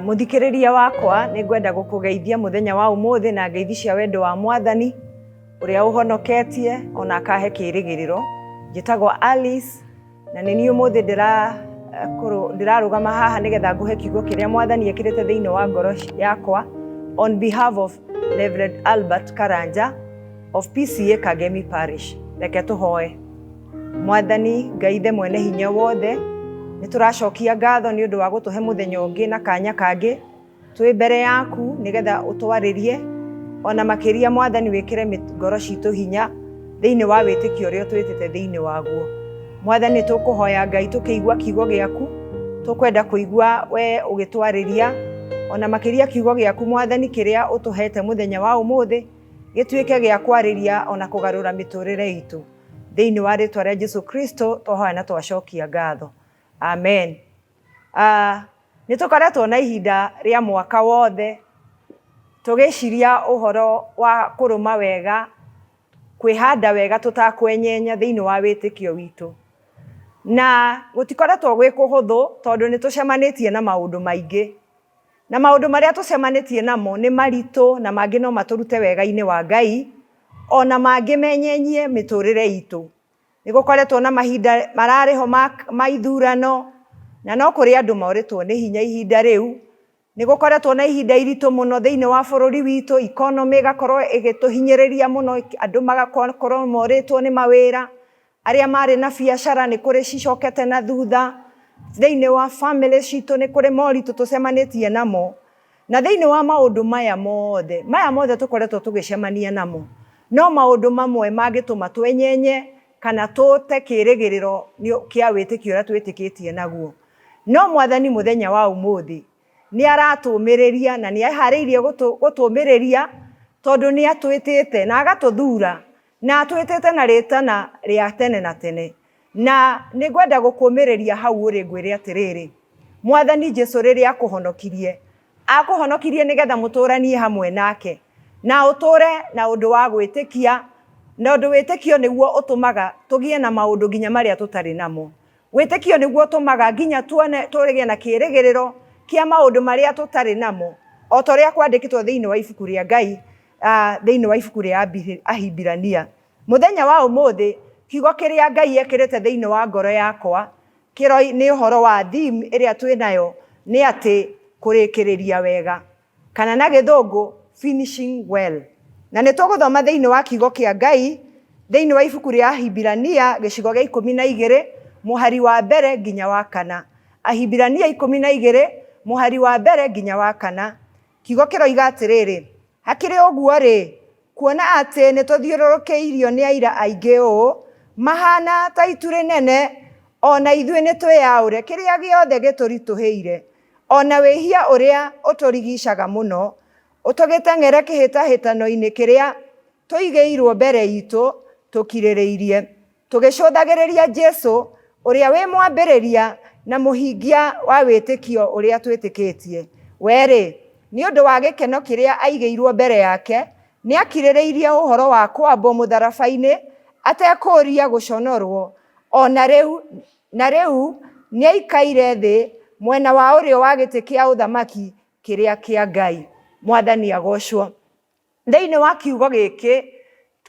Muthikiriria wakwa ni ngwenda gukugeithia muthenya wa umuthi na ngeithi cia wendo wa Mwathani uria uhonoketie ona akahe kirigiriro. Njitagwo Alice na ni ni umuthi ndirarugama haha nigetha nguhe kiugo kiria Mwathani ekirite thiini wa ngoro yakwa on behalf of Reverend Albert Karanja of PCA Kagemi Parish. Reke tuhoe. Mwathani Ngai the mwene hinya wothe, nituracokia ngatho ni undu wa gutuhe muthenya ungi na kanya kangi twi mbere yaku nigetha utwaririe ona makiria Mwathani wikire ngoro citu hinya thiini wa witikio rio twitite thiini waguo. Mwathani tukuhoya Ngai tukiigua kiugo giaku, tukwenda kuigua we ugitwariria ona makiria kiugo giaku Mwathani kiria utuhete muthenya wa umuthi gituike gia kwariria ona kugarura miturire itu thiini wa ritwa ria Jesu Kristo twahoya na twacokia ngatho. Amen. Nitukoretwo na ihinda ria mwaka wothe tugiciria uhoro wa kuruma wega, kwihanda wega tutakwenyenya thiini wa witikio witu, na gutikoretwo gwi kuhuthu tondu nitucemanitie na maundu maingi, na maundu maria tucemanitie namo ni maritu na mangi no maturute wega-ini wa Ngai ona mangi menyenyie miturire itu. Nigukoretwo na mahinda marariho ma ithurano na no kuri andu moritwo ni hinya ihinda riu. Nigukoretwo na ihinda iritu muno thiini wa bururi witu, economy gakorwo igituhinyiriria muno, andu magakorwo moritwo ni mawira, aria mari na biashara ni kuri cicokete na thutha, thiini wa family citu ni kuri moritu tucemanitie namo, na thiini wa maundu maya mothe tukoretwo tugicemania namo, no maundu mamwe mangituma twenyenye kana tute kirigiriro kia witikio ria twitikitie naguo. No Mwathani muthenya wa umuthi ni aratumiriria na ni ahariirie gutumiriria tondu ni atwitite na agatuthura na atwitite na ritana ria tene na tene. Na ni ngwenda gukumiriria hau uri ngwire atiriri, Mwathani Jesu riria akuhonokirie nigetha muturanie hamwe nake na uture na undu wa gwitikia, na undu witikio niguo utumaga tugie na maundu nginya maria tutari namo. Witikio niguo utumaga nginya tugie na kirigiriro kia maundu maria tutari namo, o toria kwandikitwo thiini wa ibuku ria Ngai, thiini wa ibuku ria Ahibirania. Muthenya wa umuthi kiugo kiria Ngai ekirite thiini wa ngoro yakwa ni uhoro wa theme iria twinayo ni ati kurikiriria wega, kana na githungu finishing well. Na nituguthoma thiini wa kiugo kia Ngai thiini wa ibuku ria Ahibirania gicigo gia 12 muhari wa mbere nginya wa 4. Ahibirania 12 muhari wa mbere nginya wa 4. Kiugo kiroiga atiriri, hakiri uguo ri, kuona ati nituthiururukeirio ni aira aingi mahana ta itu rinene, ona ithui nitwiyaure kiria giothe giturituhiire, ona wihia uria uturigicaga muno utugiteng'ere kihitahitano-ini kiria tuigeirwo mbere itu tukiririirie, tugicuthagiriria Jesu uria wi mwambiriria na muhingia wa witikio uria twitikitie. Weri ni undu wa gikeno kiria aigeirwo mbere yake ni akiririirie uhoro wa kwambo mutharabai-ini atekuria guconorwo, ona riu ni aikaire thi mwena wa urio wa giti kia uthamaki kiria kia Ngai. Mwathani agocwo. Thiini wa kiugo giki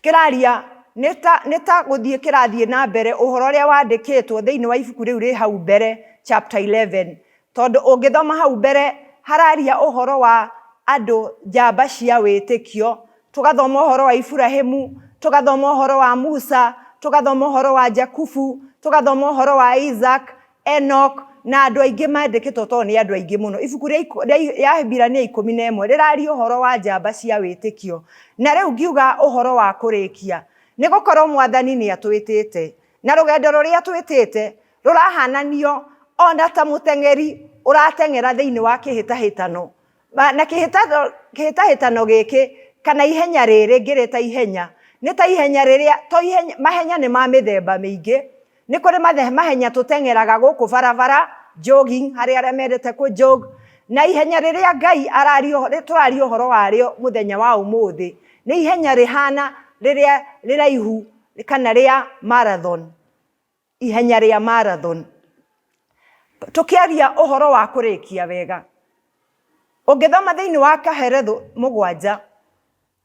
kiraria nita guthie kirathie na mbere uhoro uria wandikitwo thiini wa ibuku riu ri hau mbere chapter 11, tondu ungithoma hau mbere hararia uhoro wa andu njamba cia witikio. Tugathoma uhoro wa Ibrahimu, tugathoma uhoro wa Musa, tugathoma uhoro wa Jakubu, tugathoma uhoro wa Isaac, Enoch na andu aingi mandikitwo to ni andu aingi muno. Ibuku ria Ahibirania 11 riraria uhoro wa njamba cia witikio. Na riu ngiuga uhoro wa kurikia ni gukorwo Mwathani ni atwitite, na rugendo ruria twitite rurahananio ona ta muteng'eri urateng'era thiini wa kihitahitano. Na kihitahitano giki kana ihenya riri ngirita ihenya ni ta ihenya riria mahenya ni ma mithemba mingi. Ni kuri mahenya tuteng'eraga guku barabara, jogging, hari aria mendete ku jog, na ihenya riria Ngai turario uhoro wario muthenya wa umuthi ni ihenya rihana riria riraihu kana ria marathon, ihenya ria marathon. Tukiaria uhoro wa kurikia wega, Ũngĩthoma thĩinĩ wa Kaheretho 7,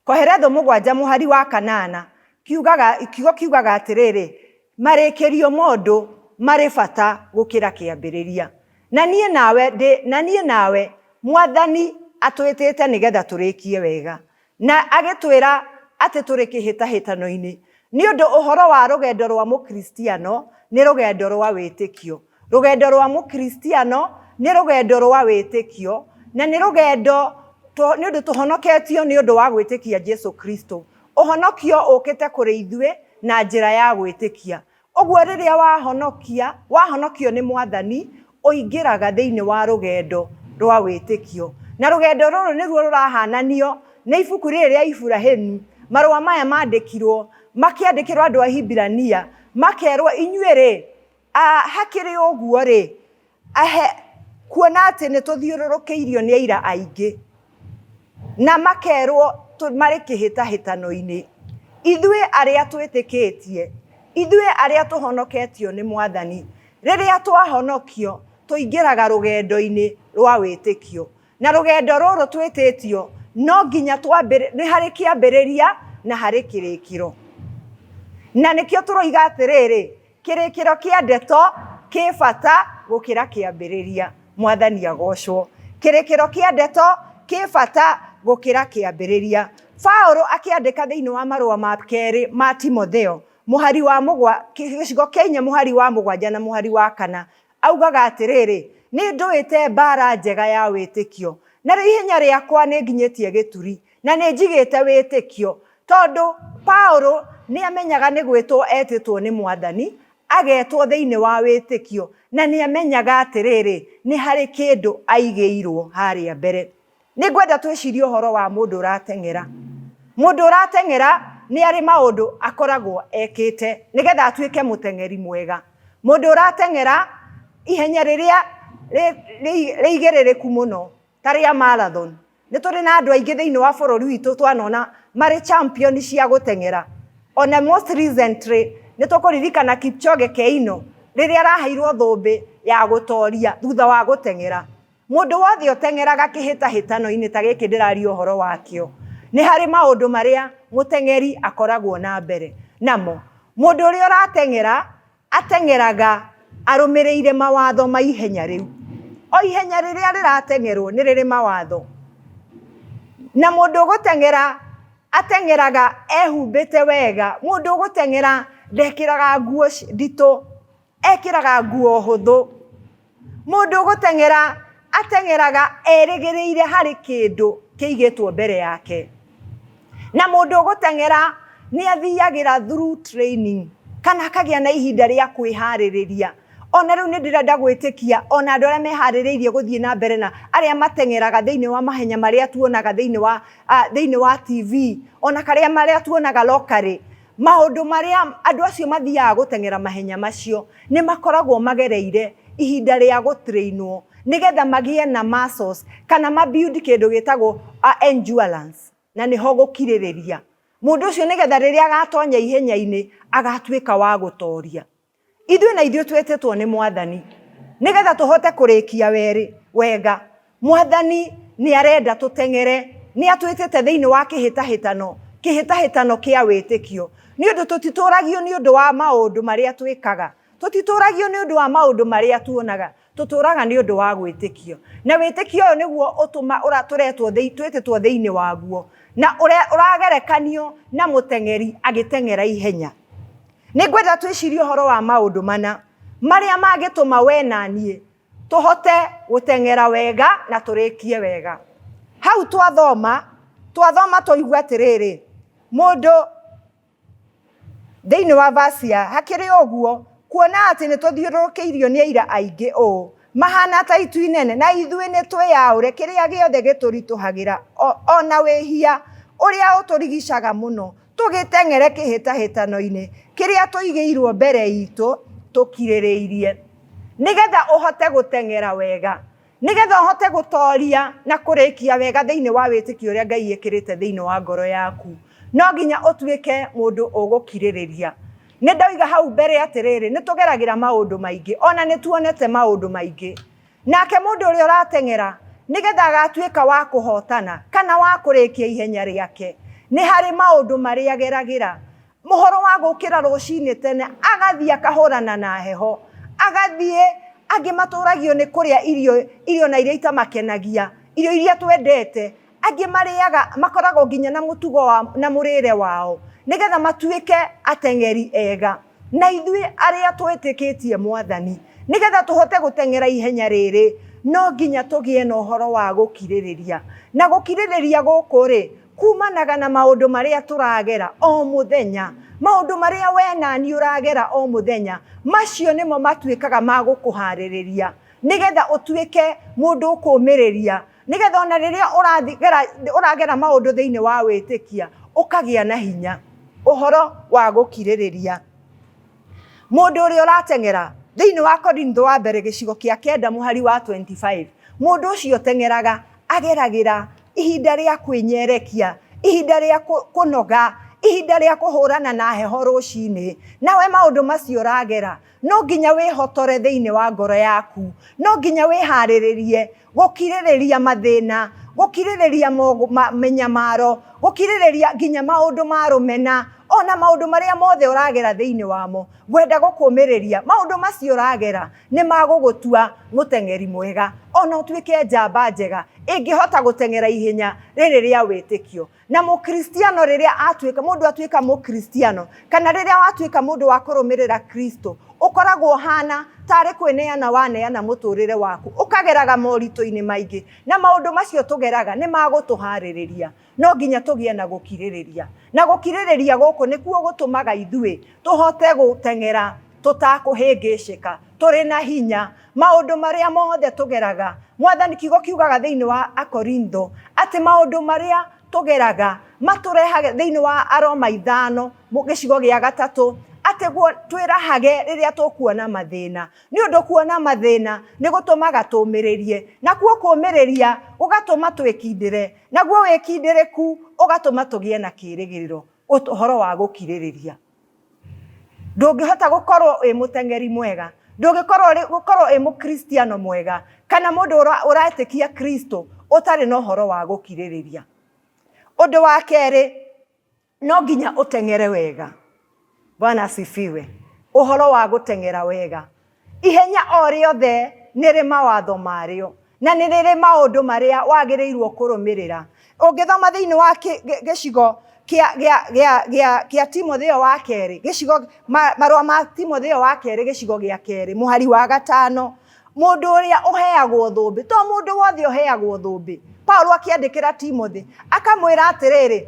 Kaheretho 7 mũhari wa 8, kiugo kiugaga atĩrĩrĩ, marĩkĩrio mũndũ marĩ bata gũkĩra kĩambĩrĩria. Na niĩ nawe Mwathani atwĩtĩte nĩgetha tũrĩkie wega, na agĩtwĩra atĩ tũrĩ kĩhĩtahĩtano-inĩ, nĩ ũndũ ũhoro wa rũgendo rwa mũkristiano nĩ rũgendo rwa wĩtĩkio. Rũgendo rwa mũkristiano nĩ rũgendo rwa wĩtĩkio, na nĩ rũgendo nĩ ũndũ tũhonoketio nĩ ũndũ wa gwĩtĩkia Jesu Kristo. Ũhonokio ũkĩte kũrĩ ithuĩ na njĩra ya gwĩtĩkia. Ũguo rĩrĩa wahonokio nĩ Mwathani, ũingĩraga thĩinĩ wa rũgendo rwa wĩtĩkio. Na rũgendo rũrũ nĩruo rũrahananio nĩ ibuku rĩrĩ rĩa Iburahĩmu. Marũa maya makĩandĩkĩrwo andũ a Hibirania, makerwo inyuĩ hakĩrĩ ũguo kuona atĩ nĩ tũthiũrũrũkĩirio nĩ aira aingĩ, na makerwo marĩ kĩhĩtahĩtano-inĩ. Ithuĩ arĩa twĩtĩkĩtie, ithuĩ arĩa tũhonoketio nĩ Mwathani, rĩrĩa twahonokio tũingĩraga rũgendo-inĩ rwa wĩtĩkio. Na rũgendo rũrũ twĩtĩtio no nginya nĩ harĩ kĩambĩrĩria na harĩ kĩrĩkĩro. Na nĩkĩo tũroiga atĩrĩrĩ, kĩrĩkĩro kĩa ndeto kĩ bata gũkĩra kĩambĩrĩria. Mwathani agocwo. Kĩrĩkĩro kĩa ndeto kĩ bata gũkĩra kĩambĩrĩria. Paulo akĩandĩka thĩinĩ wa marũa ma kerĩ ma Timotheo, gĩcigo kĩa 4 mũhari wa 7 na mũhari wa 4, augaga atĩrĩrĩ, nĩ ndũĩte mbara njega ya wĩtĩkio, na ihenya rĩakwa nĩ nginyĩtie gĩturi, na nĩ njigĩte wĩtĩkio. Tondũ Paulo nĩ amenyaga nĩ gwĩtwo etĩtwo nĩ Mwathani, agetwo thĩinĩ wa wĩtĩkio, na nĩ amenyaga atĩrĩrĩ, nĩ harĩ kĩndũ aigĩirwo harĩa mbere. Nĩ ngwenda twĩcirie ũhoro wa mũndũ ũrateng'era. Mũndũ ũrateng'era nĩ arĩ maũndũ akoragwo ekĩte nĩgetha atuĩke mũteng'eri mwega. Mũndũ ũrateng'era ihenya rĩrĩa rĩigĩrĩrĩku mũno, ta rĩa marathon. Nĩ tũrĩ na andũ aingĩ thĩinĩ wa bũrũri witũ twanona marĩ champion cia gũteng'era. Ona most recently nĩ tũkũririkana Kipchoge Keino rĩrĩa araheirwo thũmbĩ ya gũtoria thutha wa gũteng'era. Mũndũ wothe ũteng'eraga kĩhĩtahĩtano-inĩ ta gĩkĩ ndĩraria ũhoro wakĩo, nĩ harĩ maũndũ marĩa mũteng'eri akoragwo na mbere namo. Mũndũ ũrĩa ũrateng'era ateng'eraga arũmĩrĩire mawatho ma ihenya rĩu. O ihenya rĩrĩa rĩrateng'erwo nĩ rĩrĩ mawatho. Na mũndũ ũgũteng'era ateng'eraga ehumbĩte wega. Mũndũ ũgũteng'era ndekĩraga nguo nditũ, ekĩraga nguo hũthũ. Mũndũ ũgũteng'era ateng'eraga erĩgĩrĩire harĩ kĩndũ kĩigĩtwo mbere yake. Na mũndũ ũgũteng'era nĩ athiagĩra through training, kana akagĩa na ihinda rĩa kwĩharĩrĩria. Ona rĩu nĩ ndĩrenda gwĩtĩkia ona andũ arĩa meharĩrĩirie gũthiĩ na mbere na arĩa mateng'eraga thĩinĩ wa mahenya marĩa tuonaga thĩinĩ wa TV, ona marĩa tuonaga locally, maũndũ marĩa andũ acio mathiaga gũteng'era mahenya macio nĩ makoragwo magereire ihinda rĩa gũtrainwo nĩgetha magĩe na muscles kana mabuild kĩndũ gĩtagwo endurance, na nĩho gũkirĩrĩria. Mũndũ ũcio nĩgetha rĩrĩa agatonya ihenya-inĩ agatuĩka wa gũtoria. Ithuĩ na ithuĩ twĩtĩtwo nĩ Mwathani nĩgetha tũhote kũrĩkia wega. Mwathani nĩ arenda tũteng'ere, nĩ atwĩtĩte thĩinĩ wa kĩhĩtahĩtano kĩa wĩtĩkio. Nĩ ũndũ tũtitũragio nĩ ũndũ wa maũndũ marĩa twĩkaga, tũtitũragio nĩ ũndũ wa maũndũ marĩa tuonaga, tũtũraga nĩ ũndũ wa gwĩtĩkio. Na wĩtĩkio ũyũ nĩguo twĩtĩtwo thĩinĩ waguo, na ũragerekanio na mũteng'eri agĩteng'era ihenya. Nĩ ngwenda twĩcirie ũhoro wa maũndũ mana marĩa mangĩtũma we na niĩ tũhote gũteng'era wega na tũrĩkie wega. Hau twathoma tũigua atĩrĩrĩ, mũndũ thĩinĩ wa verse hakĩrĩ ũguo kuona atĩ nĩ tũthiũrũrũkĩirio nĩ aira aingĩ ũũ, mahana ta itu inene, na ithuĩ nĩ twĩyaũre kĩrĩa gĩothe gĩtũritũhagĩra, ona wĩhia ũrĩa ũtũrigicaga mũno, tũgĩteng'ere kĩhĩtahĩtano-inĩ kĩrĩa tũigĩirwo mbere itũ tũkirĩrĩirie. Nĩgetha ũhote gũteng'era wega, nĩgetha ũhote gũtoria na kũrĩkia wega thĩinĩ wa wĩtĩkio ũrĩa Ngai ekĩrĩte thĩinĩ wa ngoro yaku, no nginya ũtuĩke mũndũ ũgũkirĩrĩria. Nĩ ndoiga hau mbere atĩrĩrĩ, nĩ tũgeragĩra maũndũ maingĩ, ona nĩ tuonete maũndũ maingĩ. Nake mũndũ ũrĩa ũrateng'era nigetha agatuĩka wa kũhotana kana wa kũrĩkia ihenya rĩake. Nĩ harĩ maũndũ marĩa ageragĩra. Mũhoro wa gũkĩra rũcinĩ tene agathiĩ akahũrana na heho, agathiĩ angĩ matũragio nĩ kũrĩa irio na iria itamakenagia, irio iria twendete, angĩ marĩaga makoragwo nginya na mũtugo na mũrĩre wao nigetha matuĩke ateng'eri ega. Na ithuĩ arĩa twĩtĩkĩtie Mwathani nigetha tũhote gũteng'era ihenya rĩrĩ, no nginya tũgĩe na ũhoro wa gũkirĩrĩria. Na gũkirĩrĩria gũkũ rĩ, kumanaga na maũndũ marĩa tũragera o mũthenya, maũndũ marĩa we na niĩ ũragera o mũthenya, macio nĩmo matuĩkaga ma gũkũharĩrĩria nigetha ũtuĩke mũndũ ũkũmĩrĩria, nigetha ona rĩrĩa ũragera maũndũ thĩinĩ wa wĩtĩkia ũkagĩa na hinya. Ũhoro wa gũkirĩrĩria. Mũndũ ũrĩa ũrateng'era thĩinĩ wa Korintho wa mbere gĩcigo kĩa 9 mũhari wa 25, mũndũ ũcio ũteng'eraga ageragĩra ihinda rĩa kwĩnyerekia, ihinda rĩa kũnoga, ihinda rĩa kũhũrana na heho rũcinĩ. Nawe maũndũ macio ũragera no nginya wĩhotore thĩinĩ wa ngoro yaku, no nginya wĩharĩrĩrie gũkirĩrĩria mathĩna, gũkirĩrĩria mĩnyamaro, gũkirĩrĩria nginya maũndũ ma rũmena, ona maũndũ marĩa mothe ũragera thĩinĩ wamo. Ngwenda gũkũmĩrĩria maũndũ macio ũragera nĩ magũgũtua mũteng'eri mwega, ona ũtuĩke njamba njega ĩngĩhota gũteng'era ihenya rĩrĩ rĩa wĩtĩkio. Na mũkristiano rĩrĩa mũndũ atuĩka mũkristiano, kana rĩrĩa watuĩka mũndũ wa kũrũmĩrĩra Kristo, ũkoragwo hana tarĩ kwĩneana waneana mũtũrĩre waku, ũkageraga moritũ-inĩ maingĩ, na maũndũ macio tũgeraga nĩ magũtũharĩrĩria. No nginya tũgĩe na gũkirĩrĩria, na gũkirĩrĩria gũkũ nĩkuo gũtũmaga ithuĩ tũhote gũteng'era tũtakũhĩngĩcĩka, tũrĩ na hinya. Maũndũ marĩa mothe tũgeraga, Mwathani kiugo kiugaga thĩinĩ wa Akorintho atĩ maũndũ marĩa tũgeraga matũrehaga thĩinĩ wa Aroma 5 gĩcigo gĩa 3 atĩ twĩrahage rĩrĩa tũkuona mathĩna, nĩ ũndũ kuona mathĩna nĩ gũtũmaga tũmĩrĩrie, nakuo kũmĩrĩria ũgatũma twĩkindĩre, naguo wĩkindĩrĩku ũgatũma tũgĩe na kĩĩrĩgĩrĩro. Ũhoro wa gũkirĩrĩria. Ndũngĩhota gũkorwo wĩ mũteng'eri mwega, ndũngĩkorwo wĩ mũkristiano mwega, kana mũndũ ũretĩkia Kristo ũtarĩ na ũhoro wa gũkirĩrĩria. Ũndũ wa kerĩ, no nginya ũteng'ere wega. Bwana asifiwe. Ũhoro wa gũteng'era wega. Ihenya o rĩothe nĩ rĩ mawatho marĩo, na nĩ rĩrĩ maũndũ marĩa wagĩrĩirwo kũrũmĩrĩra. Ũngĩthoma thĩinĩ wa gĩcigo kĩa Timotheo wa kerĩ, marũa ma Timotheo wa kerĩ gĩcigo gĩa 2 mũhari wa 5, mũndũ ũrĩa ũheagwo thũmbĩ, to mũndũ wothe ũheagwo thũmbĩ. Paulo akĩandĩkĩra Timothy akamwĩra atĩrĩrĩ,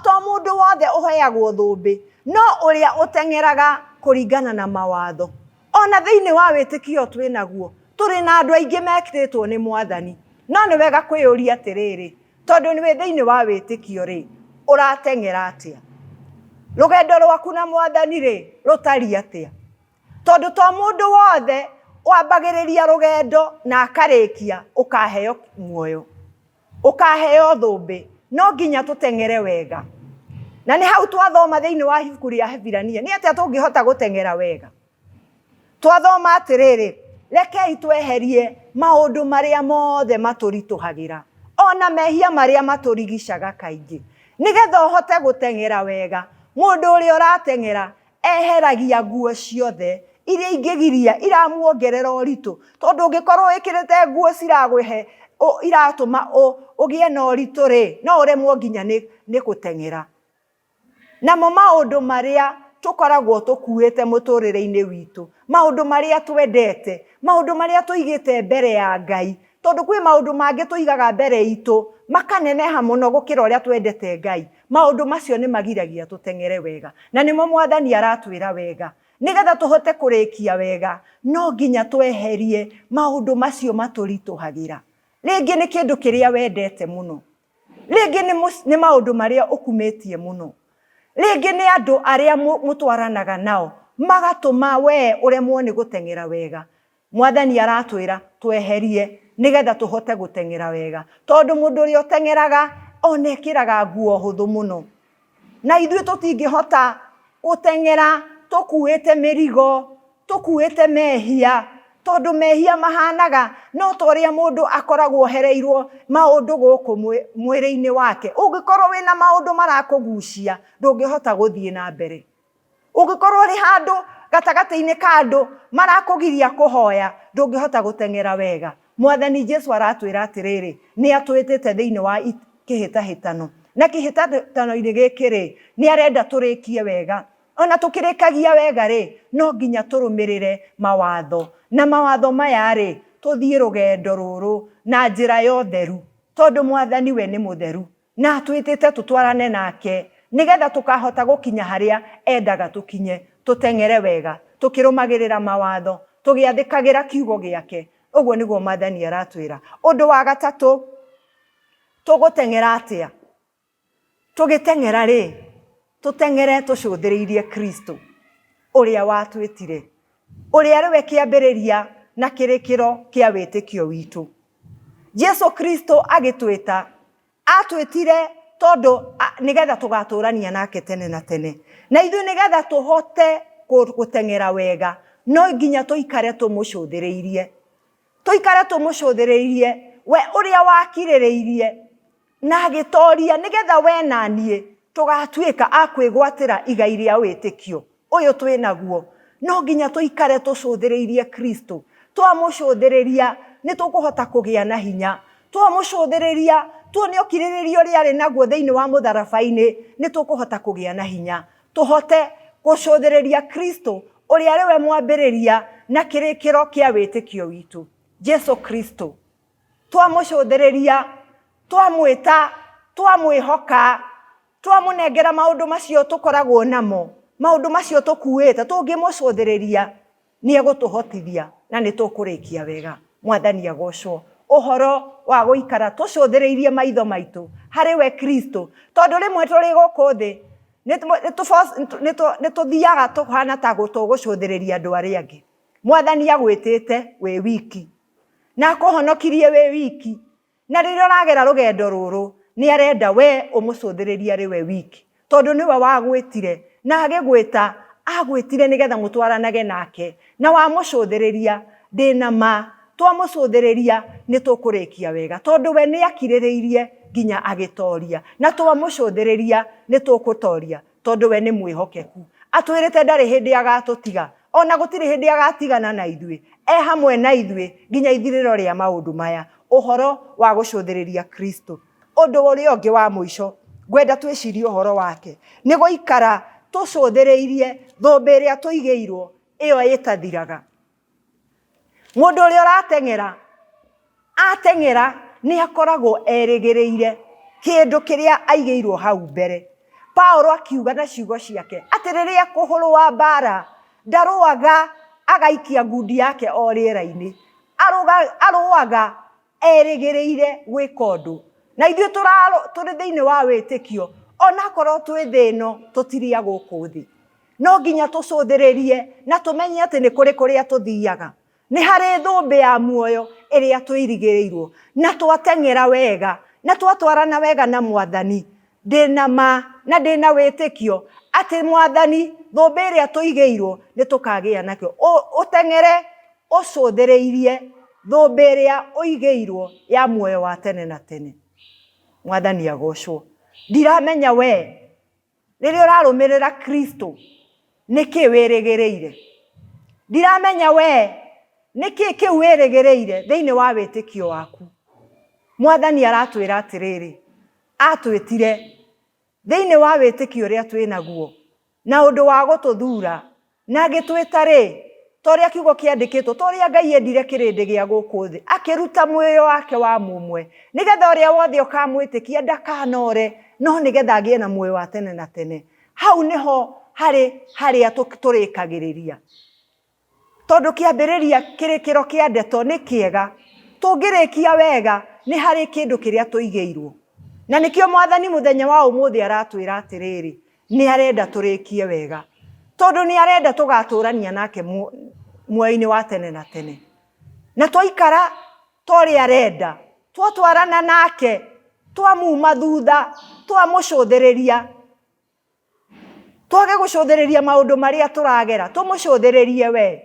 to mũndũ wothe ũheagwo thũmbĩ, no ũrĩa ũteng'eraga kũringana na mawatho. Ona thĩinĩ wa wĩtĩkio twĩ naguo, tũrĩ na andũ aingĩ mekĩrĩtwo nĩ Mwathani, no nĩ wega kwĩyũria atĩrĩrĩ, tondũ nĩ thĩinĩ wa wĩtĩkio rĩ, ũrateng'era atĩa? Rũgendo rwaku na Mwathani rĩ, rũtariĩ atĩa? Tondũ to mũndũ wothe wambagĩrĩria rũgendo na akarĩkia ũkaheo muoyo, ũkaheo thũmbĩ. No nginya tũteng'ere wega. Na nĩ hau twathoma thĩinĩ wa ibuku rĩa Hebirania, nĩ atĩa tũngĩhota gũteng'era wega. Twathoma atĩrĩrĩ, rekei tweherie maũndũ marĩa mothe matũritũhagĩra, ona mehia marĩa matũrigicaga kaingĩ, nigetha ũhote gũteng'era wega. Mũndũ ũrĩa ũrateng'era eheragia nguo ciothe iria ingĩgiria iramuongerera ũritũ, tondũ ũngĩkorwo wĩkĩrĩte nguo ciragwĩhe iratũma ũgĩe na ũritũ rĩ, no ũremwo nginya nĩ gũteng'era. Namo maũndũ marĩa tũkoragwo tũkuĩte mũtũrĩre-inĩ witũ, maũndũ marĩa twendete, maũndũ marĩa tũigĩte mbere ya Ngai, tondũ kwĩ maũndũ mangĩ tũigaga mbere itũ makaneneha mũno gũkĩra ũrĩa twendete Ngai. Maũndũ macio nĩ magiragia tũteng'ere wega, na nĩmo Mwathani aratwĩra wega. Nigetha tũhote kũrĩkia wega, no nginya tweherie maũndũ macio matũritũhagĩra. Rĩngĩ nĩ kĩndũ kĩrĩa wendete mũno, rĩngĩ nĩ maũndũ marĩa ũkumĩtie mũno, rĩngĩ nĩ andũ arĩa mũtwaranaga nao magatũma we ũremwo nĩ gũteng'era wega. Mwathani aratwĩra tweherie nigetha tũhote gũteng'era wega, tondũ mũndũ ũrĩa ũteng'eraga onekĩraga nguo hũthũ mũno, na ithuĩ tũtingĩhota gũteng'era tũkuĩte mĩrigo, tũkuĩte mehia, tondu mehia mahanaga no toria mundu akoragwo hereirwo maundu guku mwiri-ini wake. Ungikorwo wina maundu marakugucia ndungihota guthie na mbere. Ungikorwo ri handu gatagati-ini ka andu marakugiria kuhoya ndungihota gutengera wega. Mwathani Jesu aratwira atiriri ni atwitite thiini wa kihitahitano, na kihitahitano-ini giki ri ni arenda turikie wega. Ona tukirikagia wega ri no nginya turumirire mawatho, na mawatho maya ri tuthie rugendo ruru na njira ya utheru, tondu Mwathani we ni mutheru na atwitite tutwarane nake nigetha tukahota gukinya haria endaga tukinye. Tutengere wega tukirumagirira mawatho, tugiathikagira kiugo giake. Uguo niguo Mwathani aratwira. Undu wa gatatu, tugutengera atia? Tugitengera ri tutengere tucuthiriirie Kristo uria watwitire, uria riwe kiambiriria na kirikiro kia witikio witu. Jesu Kristo agitwita, atwitire tondu nigetha tugaturania nake tene na tene, na ithu nigetha tuhote gutengera wega no nginya tuikare tumucuthiriirie. Tuikare tumucuthiriirie we uria wakiririirie na agitoria nigetha we na nie tugatuika akwigwatira igai ria witikio uyu twinaguo. No nginya tuikare tucuthiriirie Kristo. Twamucuthiriria ni tukuhota kugia na hinya. Twamucuthiriria tuone okiriririo ria ri naguo thiini wa mutharabai-ini ni tukuhota kugia na hinya. Tuhote gucuthiriria Kristo uria riwe mwambiriria na kirikiro kia witikio witu. Jesu Kristo twamucuthiriria, twamwita, twamwihoka, twamunengera maundu macio tukoragwo namo, maundu macio tukuite, tungimucuthiriria ni egutuhotithia na ni tukurikia wega. Mwathani agocwo. Uhoro wa guikara tucuthiriirie maitho maitu hari we Kristo, tondu rimwe turi guku thi ni tuthiaga tuhana ta tugucuthiriria andu aria angi. Mwathani agwitite we wiki na akuhonokirie we wiki, na riria uragera rugendo ruru ni arenda we umucuthiririe ari we wiki, tondu niwe wagwitire na agigwita agwitire nigetha mutwaranage nake, na wamucuthiriria ndina ma twamucuthiriria ni tukurikia wega, tondu we ni akiririirie nginya agitoria, na twamucuthiriria ni tukutoria tondu we ni mwihokeku. Atwirite ndari hindi agatutiga, ona gutiri hindi agatigana na ithui, hamwe na ithui nginya ithiriro ria maundu maya. Uhoro wa gucuthiriria Kristo. Undu uria ungi wa muico ngwenda twicirie uhoro wake ni guikara tucuthiriirie thumbi iria tuigeirwo iyo itathiraga. Mundu uria uratengera atengera ni akoragwo erigiriire kindu kiria aigeirwo hau mbere. Paulo akiuga na ciugo ciake ati riria kuhurwa mbara ndaruaga agaikia ngundi yake o riera-ini, aruaga erigiriire gwika undu. Na ithuĩ tũrĩ thĩinĩ wa wĩtĩkio, ona korwo twĩ thĩ ĩno tũtiria gũkũ thĩ, no nginya tũcuthĩrĩrie na tũmenye atĩ nĩ kũrĩ kũrĩa tũthiaga. Nĩ harĩ thũmbĩ ya muoyo ĩrĩa twĩrigĩrĩirwo, na twateng'era wega na twatwarana wega na Mwathani. Ndĩna ma na ndĩna wĩtĩkio atĩ Mwathani thũmbĩ ĩrĩa tũigĩirwo nĩ tũkagĩa nakĩo. Ũteng'ere ũcuthĩrĩirie thũmbĩ ĩrĩa ũigĩirwo ya muoyo wa tene na tene. Mwathani agocwo. Ndiramenya we rĩrĩa ũrarũmĩrĩra Kristo nĩkĩ wĩrĩgĩrĩire. Ndiramenya we nĩkĩ kĩu wĩrĩgĩrĩire thĩinĩ wa wĩtĩkio waku. Mwathani aratwĩra atĩrĩrĩ, atwĩtire thĩinĩ wa wĩtĩkio ũrĩa twĩnaguo na ũndũ wa gũtũthura, na agĩtwĩta rĩ, torĩa kiugo kĩandĩkĩtwo, torĩa Ngai endire kĩrĩndĩ gĩa gũkũ thĩ, akĩruta muoyo wake wa mũmwe, nĩgetha ũrĩa wothe ũkamwĩtĩkia ndakanore, no nĩgetha agĩe na muoyo wa tene na tene. Hau nĩho harĩa tũrĩkagĩrĩria. Tondũ kĩambĩrĩria kĩrĩkĩro kĩa ndeto nĩ kĩega, tũngĩrĩkia wega nĩ harĩ kĩndũ kĩrĩa tũigĩirwo. Na nĩkĩo Mwathani mũthenya wa ũmũthĩ aratwĩra atĩrĩrĩ, nĩ arenda tũrĩkie wega, tondu ni arenda tugatũrania nake muoyo-inĩ wa tene na tene. Na twaikara tũrĩa arenda, twatwarana nake, twamuma thutha, twamucuthĩrĩria, twage gucuthĩrĩria maũndũ marĩa tũragera, tũmucuthĩrĩrie we.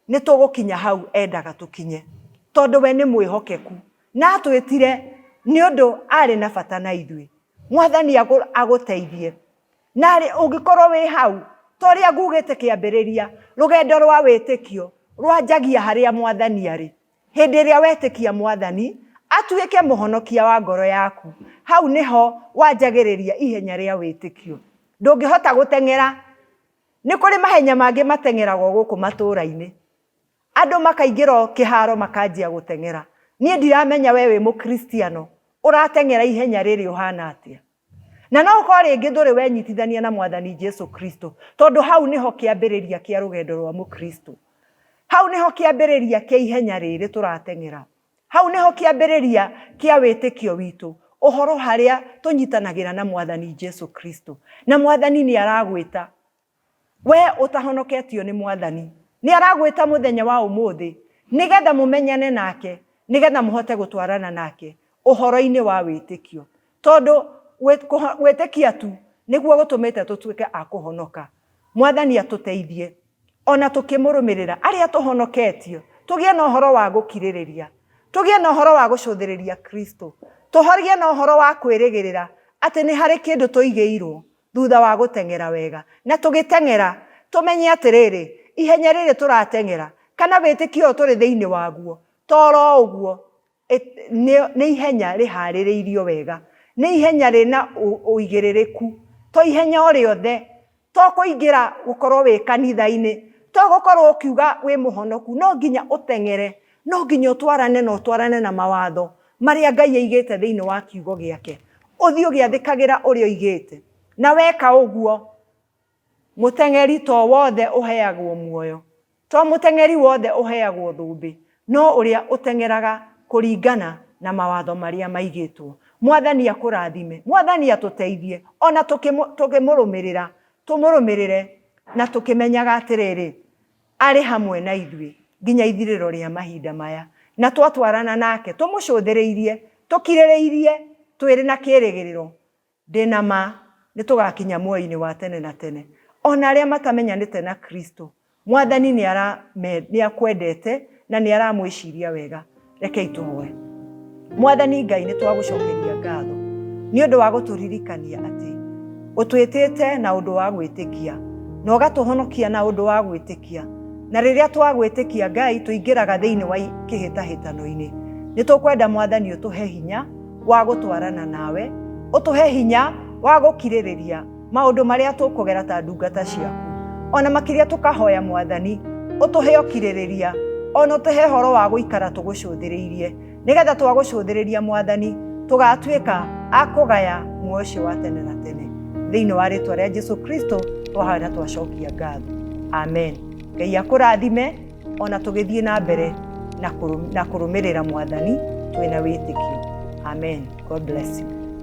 nĩ tũgũkinya hau endaga tũkinye, tondũ we nĩ mwĩhokeku na atwĩtire nĩ ũndũ arĩ na bata na ithuĩ. Mwathani agũteithie, na ũngĩkorwo wĩ hau torĩa ngugĩte kĩambĩrĩria, rũgendo rwa wĩtĩkio rwanjagia harĩa Mwathani arĩ. Hĩndĩ ĩrĩa wetĩkia Mwathani atuĩke mũhonokia wa ngoro yaku, hau nĩho wanjagĩrĩria ihenya rĩa wĩtĩkio. Ndũngĩhota gũteng'era, nĩ kũrĩ mahenya mangĩ mateng'eragwo gũkũ matũũra-inĩ, andũ makaingĩra kĩharo makanjia gũteng'era. Niĩ ndiramenya we wĩ mũkristiano ũrateng'era ihenya rĩrĩ ũhana atĩa, na no ũkorwo rĩngĩ ndũrĩ wenyitithania na Mwathani Jesu Kristo, tondũ hau nĩho kĩambĩrĩria kĩa rũgendo rwa mũkristo. Hau nĩho kĩambĩrĩria kĩa ihenya rĩrĩ tũrateng'era. Hau nĩho kĩambĩrĩria kĩa wĩtĩkio witũ, ũhoro harĩa tũnyitanagĩra na Mwathani Jesu Kristo. Na Mwathani nĩ aragwĩta, we ũtahonoketio nĩ Mwathani, nĩ aragwĩta mũthenya wa ũmũthĩ nĩgetha mũmenyane nake, nĩgetha mũhote gũtwarana nake ũhoro-inĩ wa wĩtĩkio, tondũ wĩtĩkia tu nĩguo gũtũmĩte tũtuĩke a kũhonoka. Mwathani atũteithie ona tũkĩmũrũmĩrĩra arĩa tũhonoketio, tũgĩe na ũhoro wa gũkirĩrĩria, tũgĩe na ũhoro wa gũcũthĩrĩria Kristo, tũhorie na ũhoro wa kwĩrĩgĩrĩra atĩ nĩ harĩ kĩndũ tũigĩirwo thutha wa gũteng'era wega, na tũgĩteng'era tũmenye atĩrĩrĩ, ihenya rĩrĩ tũrateng'era kana wĩtĩkio tũrĩ thĩinĩ waguo toro ũguo nĩ ihenya rĩharĩrĩirio wega, nĩ ihenya rĩna ũigĩrĩrĩku, to ihenya o rĩothe, to kũingĩra gũkorwo wĩ kanitha-inĩ, to gũkorwo ũkiuga wĩ mũhonoku, no nginya ũteng'ere, no nginya ũtwarane na mawatho marĩa Ngai aigĩte thĩinĩ wa kiugo gĩake, ũthiĩ ũgĩathĩkagĩra ũrĩa oigĩte. Na weka ũguo, mũteng'eri to wothe ũheagwo muoyo, to mũteng'eri wothe ũheagwo thũmbĩ, no ũrĩa ũteng'eraga kũringana na mawatho marĩa maigĩtwo. Mwathani akũrathime, Mwathani atũteithie, ona tũkĩmũrũmĩrĩra, tũmũrũmĩrĩre na tũkĩmenyaga atĩrĩrĩ, arĩ hamwe na ithuĩ nginya ithirĩro rĩa mahinda maya, na twatwarana nake tũmũcũthĩrĩirie, tũkirĩrĩirie, twĩrĩ na kĩĩrĩgĩrĩro, ndĩna ma nĩ tũgakinya muoyo-inĩ wa tene na tene. Ona arĩa matamenyanĩte na Kristo, Mwathani nĩ akwendete na nĩ aramwĩciria wega. Rekei tũhoe. Mwathani Ngai nĩ twagũcokeria ngatho nĩ ũndũ wa gũtũririkania atĩ ũtwĩtĩte na ũndũ wa gwĩtĩkia, na ũgatũhonokia na ũndũ wa gwĩtĩkia, na rĩrĩa twagwĩtĩkia Ngai tũingĩraga thĩinĩ wa kĩhĩtahĩtano-inĩ. Nĩ tũkwenda Mwathani ũtũhe hinya wa gũtwarana nawe, ũtũhe hinya wa gũkirĩrĩria maũndũ marĩa tũkũgera ta ndungata ciaku, ona makĩria tũkahoya Mwathani ũtũhe ũkirĩrĩria, ona ũtũhe horo wa gũikara tũgũcũthĩrĩirie, nĩgetha twagũcũthĩrĩria Mwathani tũgatuĩka a kũgaya muoyo ũcio wa tene na tene. Thĩinĩ wa rĩĩtwa rĩa Jesu Kristo twahoya na twacokia ngatho. Amen. Ngai akũrathime ona tũgĩthiĩ na mbere na kũrũmĩrĩra Mwathani twĩna wĩtĩkio. Amen. God bless you.